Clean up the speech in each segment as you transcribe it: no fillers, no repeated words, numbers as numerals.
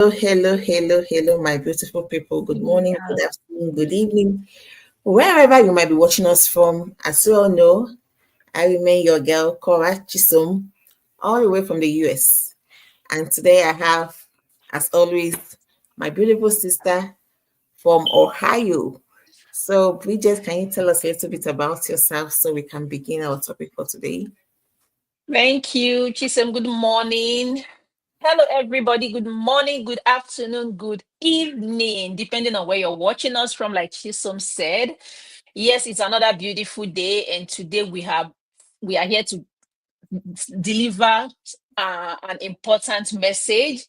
Hello, my beautiful people. Good morning, good afternoon, good evening. Wherever you might be watching us from, as you all know, I remain your girl, Cora Chisom, all the way from the US. And today I have, as always, my beautiful sister from Ohio. So, Bridget, can you tell us a little bit about yourself so we can begin our topic for today? Thank you, Chisholm. Good morning. Hello, everybody. Good morning, good afternoon, good evening, depending on where you're watching us from, like Chisholm said. Yes, it's another beautiful day, and today we are here to deliver an important message.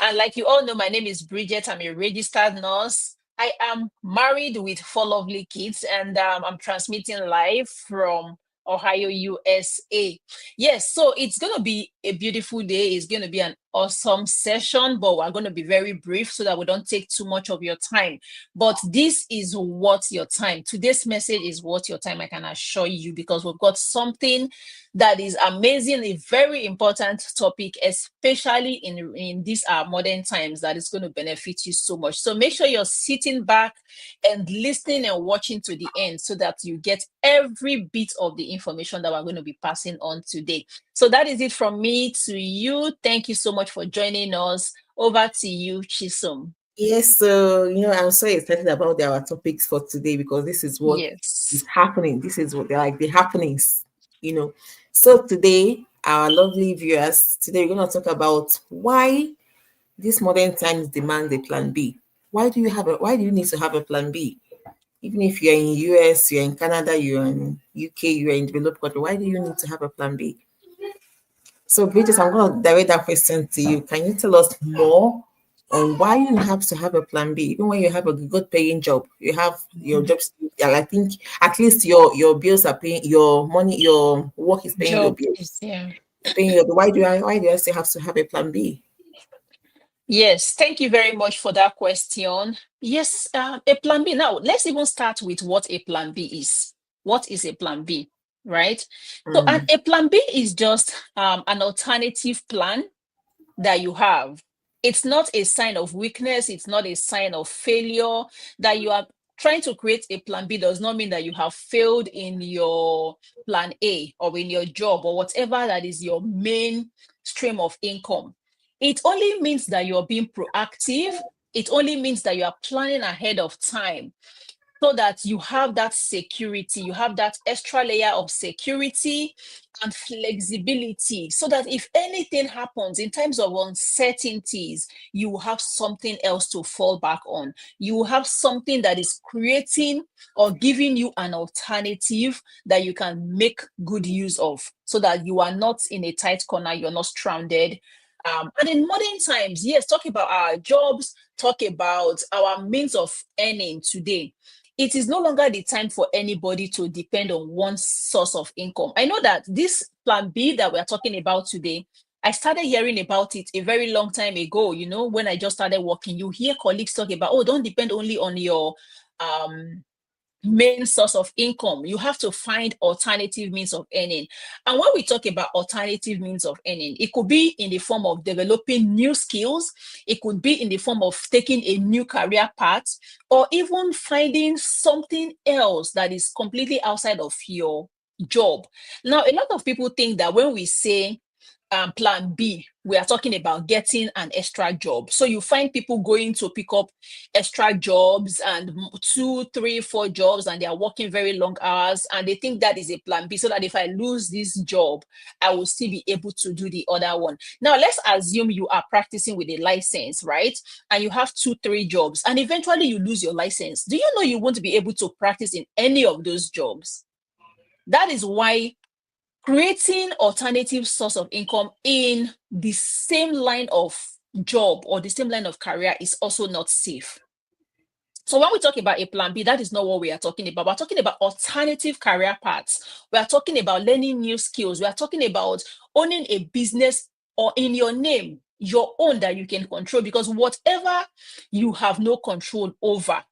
And like you all know, my name is Bridget. I'm a registered nurse. I am married with four lovely kids, and I'm transmitting live from Ohio, USA. Yes, so it's going to be a beautiful day. It's going to be an awesome session, but we're going to be very brief so that we don't take too much of your time. But this is worth your time. Today's message is worth your time, I can assure you, because we've got something that is amazing, a very important topic, especially in these modern times, that is going to benefit you so much. So make sure you're sitting back and listening and watching to the end so that you get every bit of the information that we're going to be passing on today. So that is it from me to you. Thank you so much for joining us. Over to you, Chisom. Yes, so I'm so excited about our topics for today because this is what is Yes. happening. This is what they're like the happenings, you know. So today, our lovely viewers, today we're gonna talk about why these modern times demand a plan B. Why do you need to have a plan B? Even if you're in US, you're in Canada, you're in UK, you're in developed country, why do you need to have a plan B? So, Bridget, I'm going to direct that question to you. Can you tell us more on why you have to have a plan B? Even when you have a good paying job, you have your Mhm. jobs. Yeah, I think at least your bills are paying your money, your work is paying your Job is bills. yeah. It's paying your why do I still have to have a plan B? Yes, thank you very much for that question. Yes, a plan B. Now, let's even start with what a plan B is. What is a plan B, right? So, Mm, a plan B is just an alternative plan that you have. It's not a sign of weakness, it's not a sign of failure. That you are trying to create a plan B does not mean that you have failed in your plan A or in your job or whatever that is your main stream of income. It only means that you're being proactive. It only means that you are planning ahead of time so that you have that security, you have that extra layer of security and flexibility, so that if anything happens in terms of uncertainties, you will have something else to fall back on. You will have something that is creating or giving you an alternative that you can make good use of, so that you are not in a tight corner, you're not stranded. And in modern times, yes, talk about our jobs, talk about our means of earning today. It is no longer the time for anybody to depend on one source of income. I know that this plan B that we're talking about today, I started hearing about it a very long time ago. When I just started working, you hear colleagues talk about, oh, don't depend only on your um main source of income. You have to find alternative means of earning. And when we talk about alternative means of earning, it could be in the form of developing new skills, it could be in the form of taking a new career path, or even finding something else that is completely outside of your job. Now, a lot of people think that when we say plan B, we are talking about getting an extra job. So you find people going to pick up extra jobs and two, three, four jobs, and they are working very long hours, and they think that is a plan B, so that if I lose this job, I will still be able to do the other one. Now, let's assume you are practicing with a license, right? And you have two, three jobs, and eventually you lose your license. Do you know you won't be able to practice in any of those jobs? That is why creating alternative source of income in the same line of job or the same line of career is also not safe. So when we talk about a plan B, that is not what we are talking about. We're talking about alternative career paths. We are talking about learning new skills. We are talking about owning a business or in your name, your own, that you can control, because whatever you have no control over,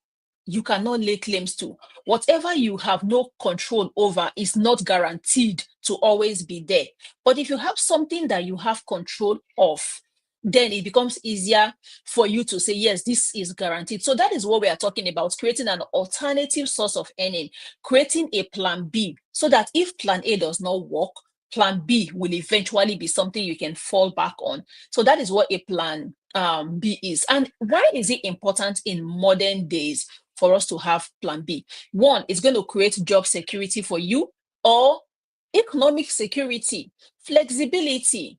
you cannot lay claims to. Whatever you have no control over is not guaranteed to always be there. But if you have something that you have control of, then it becomes easier for you to say, yes, this is guaranteed. So that is what we are talking about, creating an alternative source of earning, creating a plan B, so that if plan A does not work, plan B will eventually be something you can fall back on. So that is what a plan B is. And why is it important in modern days for us to have plan B? One, it's going to create job security for you, or economic security, flexibility,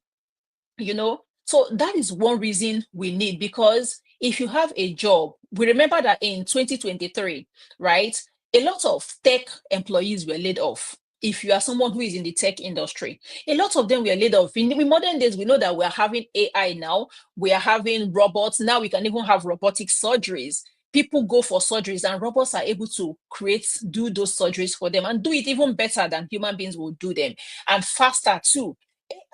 so that is one reason we need, because if you have a job, we remember that in 2023, right, a lot of tech employees were laid off. If you are someone who is in the tech industry, a lot of them were laid off. In modern days, we know that we are having AI now, we are having robots now, we can even have robotic surgeries. People go for surgeries and robots are able to do those surgeries for them and do it even better than human beings will do them, and faster too.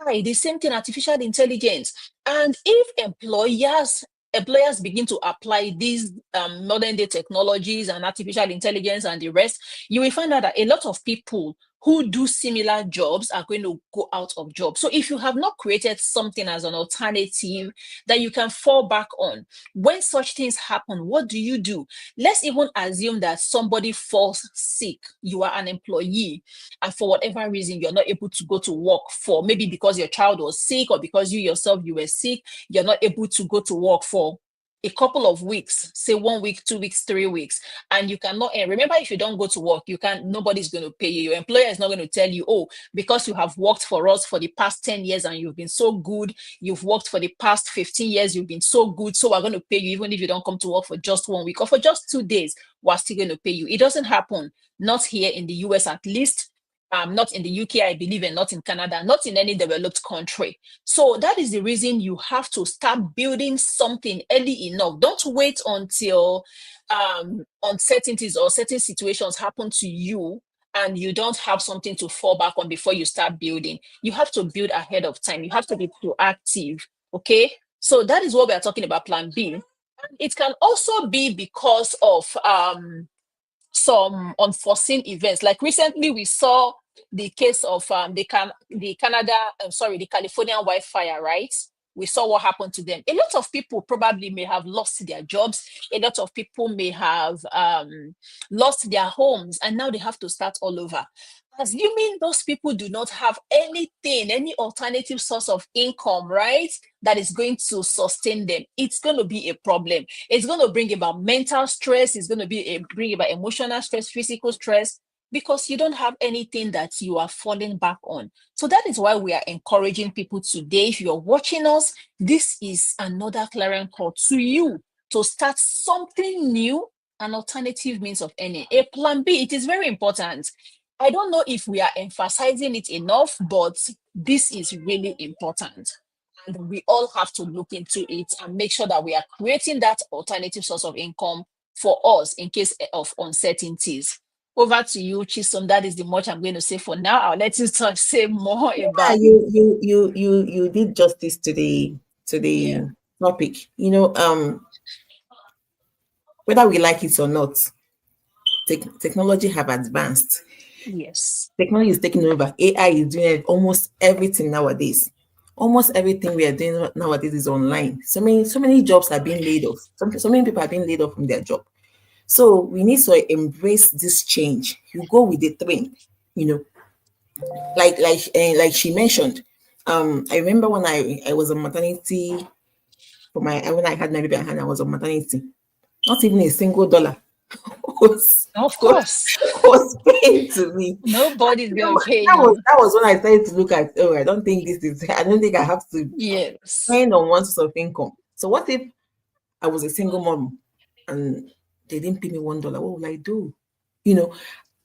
AI, the same thing, artificial intelligence. And if employers begin to apply these modern day technologies and artificial intelligence and the rest, you will find out that a lot of people who do similar jobs are going to go out of job. So if you have not created something as an alternative that you can fall back on, when such things happen, what do you do? Let's even assume that somebody falls sick. You are an employee, and for whatever reason, you're not able to go to work, for maybe because your child was sick or because you yourself, you were sick, you're not able to go to work for a couple of weeks, say 1 week, 2 weeks, 3 weeks, and you cannot earn. Remember, if you don't go to work, nobody's going to pay you. Your employer is not going to tell you, oh, because you have worked for us for the past 10 years and you've been so good, you've worked for the past 15 years, you've been so good, so we're going to pay you even if you don't come to work for just 1 week or for just 2 days, we're still going to pay you. It doesn't happen, not here in the US at least. Not in the UK, I believe, and not in Canada, not in any developed country. So that is the reason you have to start building something early enough. Don't wait until uncertainties or certain situations happen to you and you don't have something to fall back on before you start building. You have to build ahead of time. You have to be proactive. Okay. So that is what we are talking about, plan B. It can also be because of some unforeseen events. Like recently, we saw the case of the Californian wildfire, right? We saw what happened to them. A lot of people probably may have lost their jobs. A lot of people may have lost their homes, and now they have to start all over. Assuming those people do not have anything, any alternative source of income, right, that is going to sustain them, it's going to be a problem. It's going to bring about mental stress. It's going to bring about emotional stress, physical stress, because you don't have anything that you are falling back on. So that is why we are encouraging people today. If you're watching us, this is another clarion call to you to start something new, an alternative means of earning, a plan B. It is very important. I don't know if we are emphasizing it enough, but this is really important. And we all have to look into it and make sure that we are creating that alternative source of income for us in case of uncertainties. Over to you, Chisom. That is the much I'm going to say for now. I'll let you say more Yeah, about. you did justice to the Yeah. topic. Whether we like it or not, technology have advanced. Yes. Technology is taking over. AI is doing almost everything nowadays. Almost everything we are doing nowadays is online. So many jobs are being laid off. So many people are being laid off from their job. So we need to embrace this change. You go with the trend, you know, like she mentioned. I remember when I was on maternity for my when I had my baby and I was on maternity. Not even a single dollar was Of was, course. was paid to me. Nobody's That going to was, pay that was you. that was when I started to look at, oh, I don't think I have to Yes. depend on one source of income. So what if I was a single mom and they didn't pay me $1? What will I do? You know.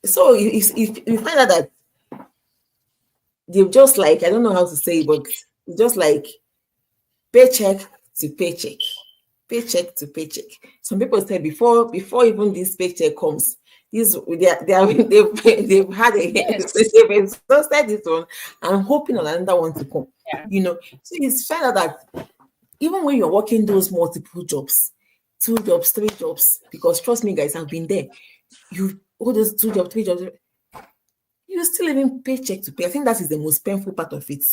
So if you find out that they've just like, I don't know how to say it, but it's just like paycheck to paycheck, paycheck to paycheck. Some people say before even this paycheck comes, they've had Yes. they've exhausted this one and hoping on another one to come. Yeah. So it's find out that even when you're working those multiple jobs, 2 jobs, 3 jobs, because trust me, guys, I've been there. You all those 2 jobs, 3 jobs, you're still living paycheck to pay. I think that is the most painful part of it.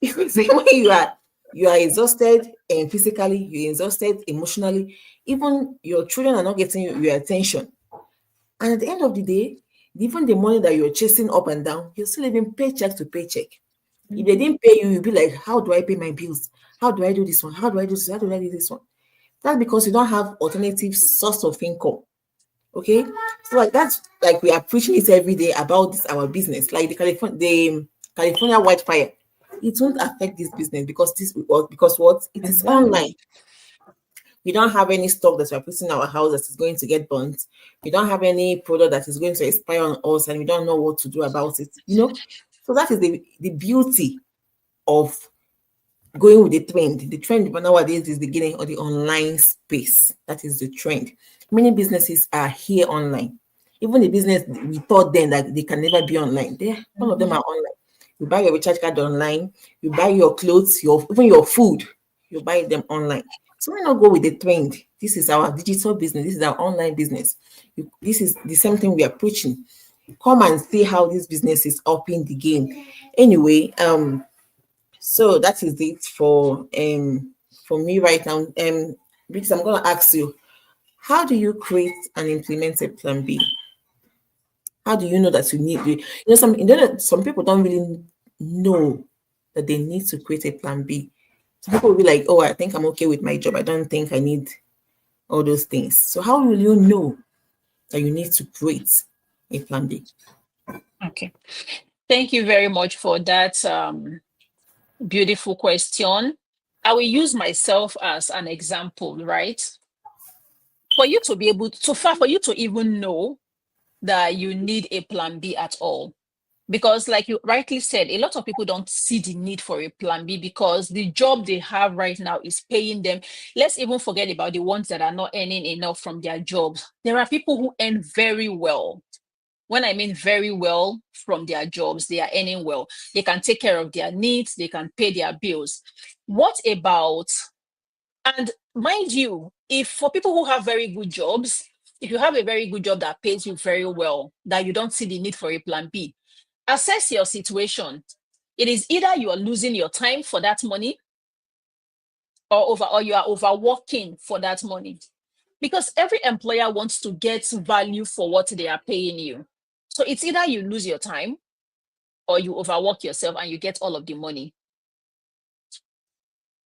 Because when you are You are exhausted and physically, you're exhausted emotionally, even your children are not getting your attention. And at the end of the day, even the money that you're chasing up and down, you're still living paycheck to paycheck. If they Mhm. didn't pay you, you'll be like, how do I pay my bills? How do I do this one? How do I do this? How do I do this one? That's because you don't have alternative source of income. Okay. So like that's like we are preaching it every day about this our business. Like the California wildfire. It won't affect this business because because what? It is online. Exactly. We don't have any stock that we're putting in our house that is going to get burnt. We don't have any product that is going to expire on us and we don't know what to do about it. So that is the beauty of going with the trend. The trend nowadays is the getting on the online space. That is the trend. Many businesses are here online. Even the business we thought then that they can never be online, all of them Mhm. are online. You buy your recharge card online, you buy your clothes, even your food, you buy them online. So why not go with the trend? This is our digital business, this is our online business. This is the same thing we are preaching. Come and see how this business is upping the game. Anyway, so that is it for me right now. Because I'm gonna ask you, how do you create and implement a plan B? How do you know that some people don't really know that they need to create a plan B. Some people will be like, oh, I think I'm okay with my job. I don't think I need all those things. So how will you know that you need to create a plan B? Okay. Thank you very much for that beautiful question. I will use myself as an example, right? For you to be able to, so far, for you to even know that you need a plan B at all. Because, like you rightly said, a lot of people don't see the need for a plan B because the job they have right now is paying them. Let's even forget about the ones that are not earning enough from their jobs. There are people who earn very well. When I mean very well from their jobs, they are earning well. They can take care of their needs, they can pay their bills. What about, and mind you, if for people who have very good jobs, if you have a very good job that pays you very well, that you don't see the need for a plan B, assess your situation. It is either you are losing your time for that money or you are overworking for that money. Because every employer wants to get value for what they are paying you. So it's either you lose your time or you overwork yourself and you get all of the money.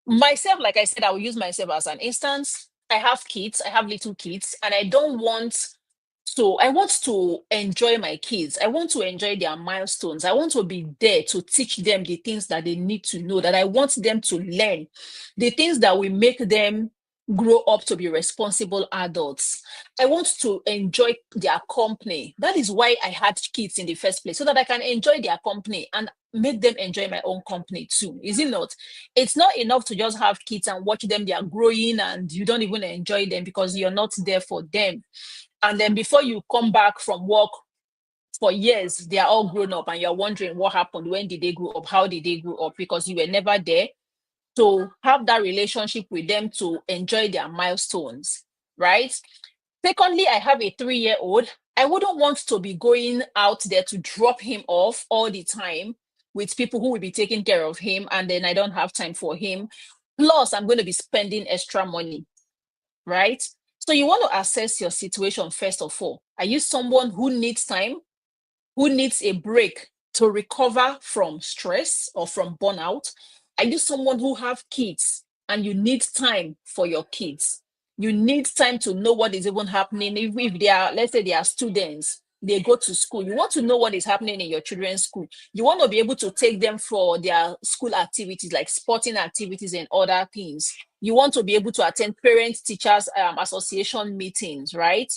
Myself, like I said, I will use myself as an instance. I have kids, I have little kids, and I want to enjoy my kids. I want to enjoy their milestones. I want to be there to teach them the things that they need to know, that I want them to learn, the things that will make them grow up to be responsible adults. I want to enjoy their company. That is why I had kids in the first place, so that I can enjoy their company and make them enjoy my own company too. Is it not? It's not enough to just have kids and watch them, they are growing and you don't even enjoy them because you're not there for them. And then before you come back from work for years, they are all grown up and you're wondering what happened, when did they grow up, how did they grow up, because you were never there to have that relationship with them to enjoy their milestones, right? Secondly, I have a 3-year-old. I wouldn't want to be going out there to drop him off all the time with people who will be taking care of him, and then I don't have time for him. Plus, I'm going to be spending extra money, right? So you want to assess your situation first of all. Are you someone who needs time, who needs a break to recover from stress or from burnout? Are you someone who have kids and you need time for your kids? You need time to know what is even happening. If they are, let's say they are students, they go to school. You want to know what is happening in your children's school. You want to be able to take them for their school activities, like sporting activities and other things. You want to be able to attend parent teachers association meetings, right?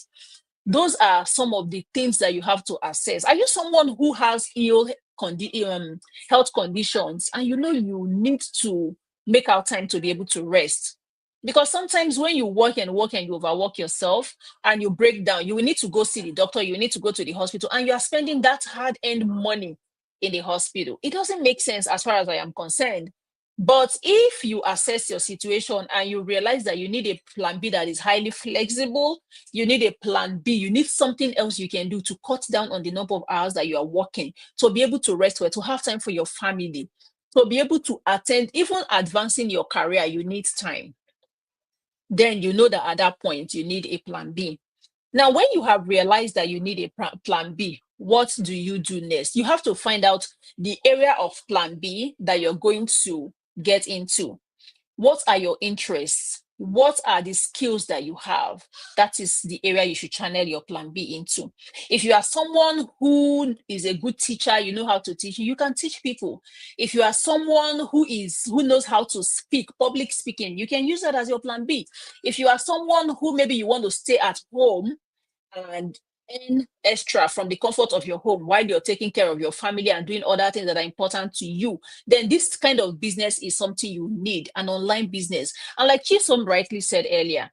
Those are some of the things that you have to assess. Are you someone who has health conditions and you know you need to make out time to be able to rest? Because sometimes when you work and work and you overwork yourself and you break down, you will need to go see the doctor, you need to go to the hospital, and you are spending that hard-earned money in the hospital. It doesn't make sense as far as I am concerned. But if you assess your situation and you realize that you need a plan B that is highly flexible, you need a plan B, you need something else you can do to cut down on the number of hours that you are working, to be able to rest well, to have time for your family. To be able to attend, even advancing your career, you need time. Then you know that at that point, you need a plan B. Now, when you have realized that you need a plan B, what do you do next? You have to find out the area of plan B that you're going to get into. What are your interests? What are the skills that you have? That is the area you should channel your plan B into. If you are someone who is a good teacher, you know how to teach, you can teach people. If you are someone who knows how to speak, public speaking, you can use that as your plan B. If you are someone who maybe you want to stay at home and earn extra from the comfort of your home while you're taking care of your family and doing other things that are important to you, then this kind of business is something you need, an online business. And like Chisom rightly said earlier,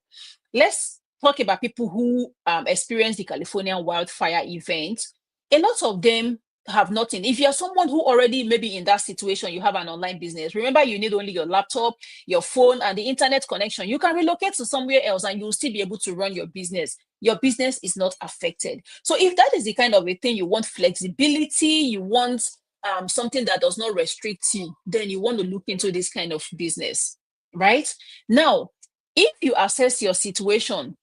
let's talk about people who experienced the Californian wildfire event. A lot of them have nothing. If you're someone who already maybe in that situation, you have an online business, remember you need only your laptop, your phone, and the internet connection. You can relocate to somewhere else and you'll still be able to run your business. Your business is not affected. So if that is the kind of a thing you want, flexibility, you want something that does not restrict you, then you want to look into this kind of business, right? Now, if you assess your situation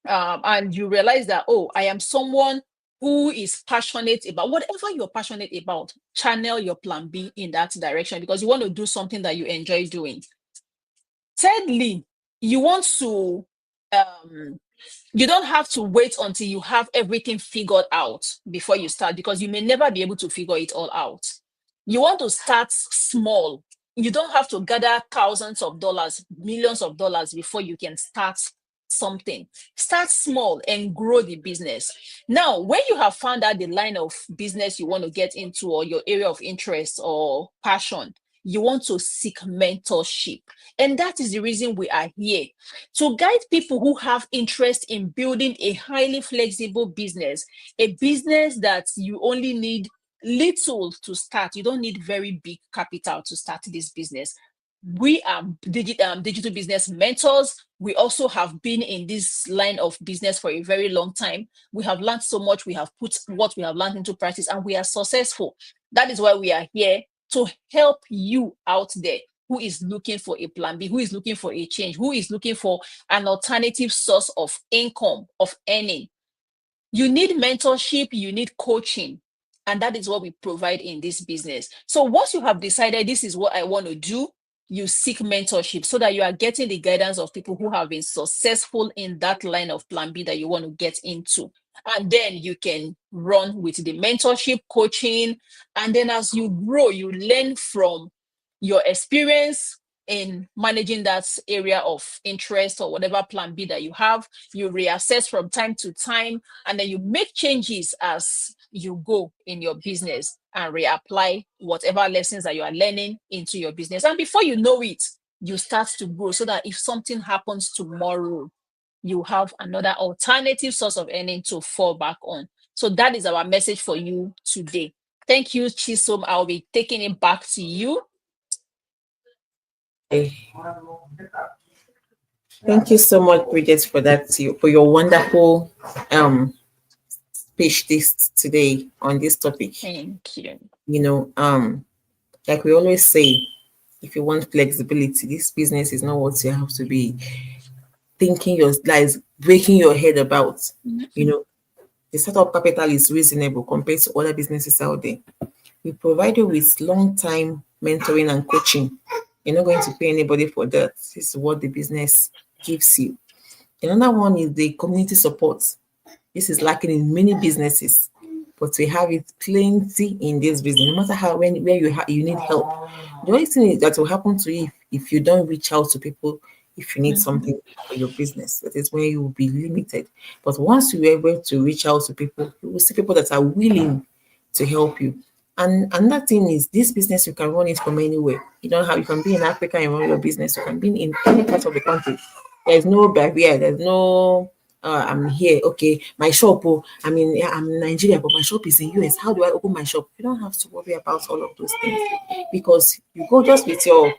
and you realize that, oh, I am someone who is passionate about whatever you're passionate about, channel your plan B in that direction because you want to do something that you enjoy doing. Thirdly, you want to you don't have to wait until you have everything figured out before you start because you may never be able to figure it all out. You want to start small. You don't have to gather thousands of dollars, millions of dollars before you can start something. Start small and grow the business. Now, when you have found out the line of business you want to get into or your area of interest or passion, you want to seek mentorship. And that is the reason we are here to guide people who have interest in building a highly flexible business, a business that you only need little to start. You don't need very big capital to start this business. We are digital business mentors. We also have been in this line of business for a very long time. We have learned so much. We have put what we have learned into practice and we are successful. That is why we are here to help you out there who is looking for a plan B, who is looking for a change, who is looking for an alternative source of income, of earning. You need mentorship, you need coaching, and that is what we provide in this business. So once you have decided this is what I want to do, you seek mentorship so that you are getting the guidance of people who have been successful in that line of plan B that you want to get into. And then you can run with the mentorship, coaching, and then as you grow, you learn from your experience in managing that area of interest or whatever plan B that you have. You reassess from time to time, and then you make changes as you go in your business and reapply whatever lessons that you are learning into your business. And before you know it, you start to grow so that if something happens tomorrow, you have another alternative source of earning to fall back on. So that is our message for you today. Thank you, Chisom. I'll be taking it back to you. Okay. Thank you so much, Bridget, for that, for your wonderful speech this today on this topic. Thank you. You know, like we always say, if you want flexibility, this business is not what you have to be thinking your lies, breaking your head about. You know, the startup capital is reasonable compared to other businesses out there. We provide you with long time mentoring and coaching. You're not going to pay anybody for that. This is what the business gives you. Another one is the community support. This is lacking in many businesses, but we have it plenty in this business. No matter how where you need help, the only thing that will happen to you if you don't reach out to people if you need something for your business, that is when you will be limited. But once you are able to reach out to people, you will see people that are willing to help you. And another thing is this business you can run it from anywhere. You can be in Africa and run your business. You can be in any part of the country. There's no barrier. There's no I'm here. Okay, my shop. Oh, yeah, I'm in Nigeria, but my shop is in US. How do I open my shop? You don't have to worry about all of those things because you go just with your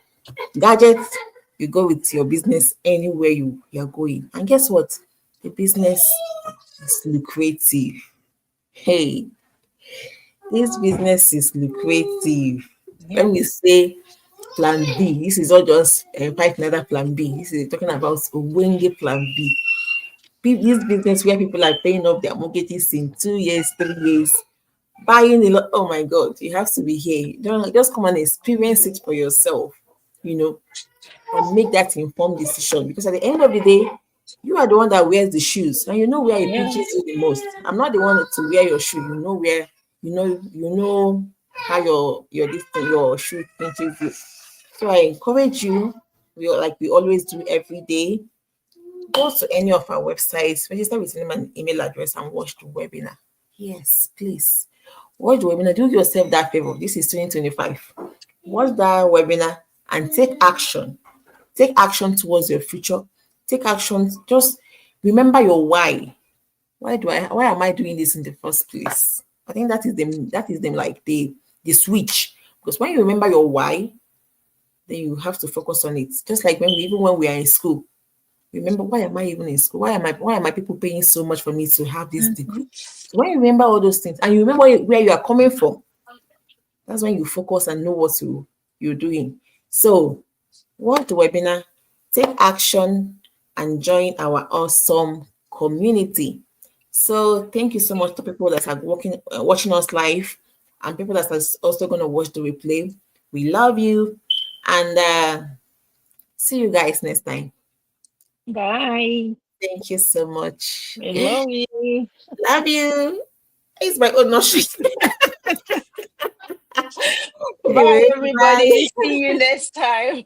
gadgets. You go with your business anywhere you are going. And guess what? The business is lucrative. Hey, this business is lucrative. When Yeah. we say plan B, this is not just fight another plan B. This is talking about a wingy plan B. This business where people are paying off their mortgages in 2 years, 3 years, buying a lot. Oh my God, you have to be here. You don't just come and experience it for yourself, you know, and make that informed decision. Because at the end of the day, you are the one that wears the shoes, and you know where it Yeah. pinches you the most. I'm not the one to wear your shoe. You know where you know how your shoe pinches you. So I encourage you, like we always do every day, go to any of our websites, register with name and email address, and watch the webinar. Yes, please. Watch the webinar. Do yourself that favor. This is 2025. Watch that webinar and take action. Take action towards your future. Take action. Just remember your why. Why am I doing this in the first place? I think that is them like the switch. Because when you remember your why, then you have to focus on it. Just like when we are in school, remember, why am I even in school? Why am I people paying so much for me to have this degree? Mhm. So when you remember all those things and you remember where you are coming from, that's when you focus and know what you're doing. So watch the webinar, take action, and join our awesome community. So thank you so much to people that are watching us live, and people that are also going to watch the replay. We love you, and see you guys next time. Bye. Thank you so much. I love you. Love you. It's my own nursery. Bye, Anyway, everybody. bye. See you next time.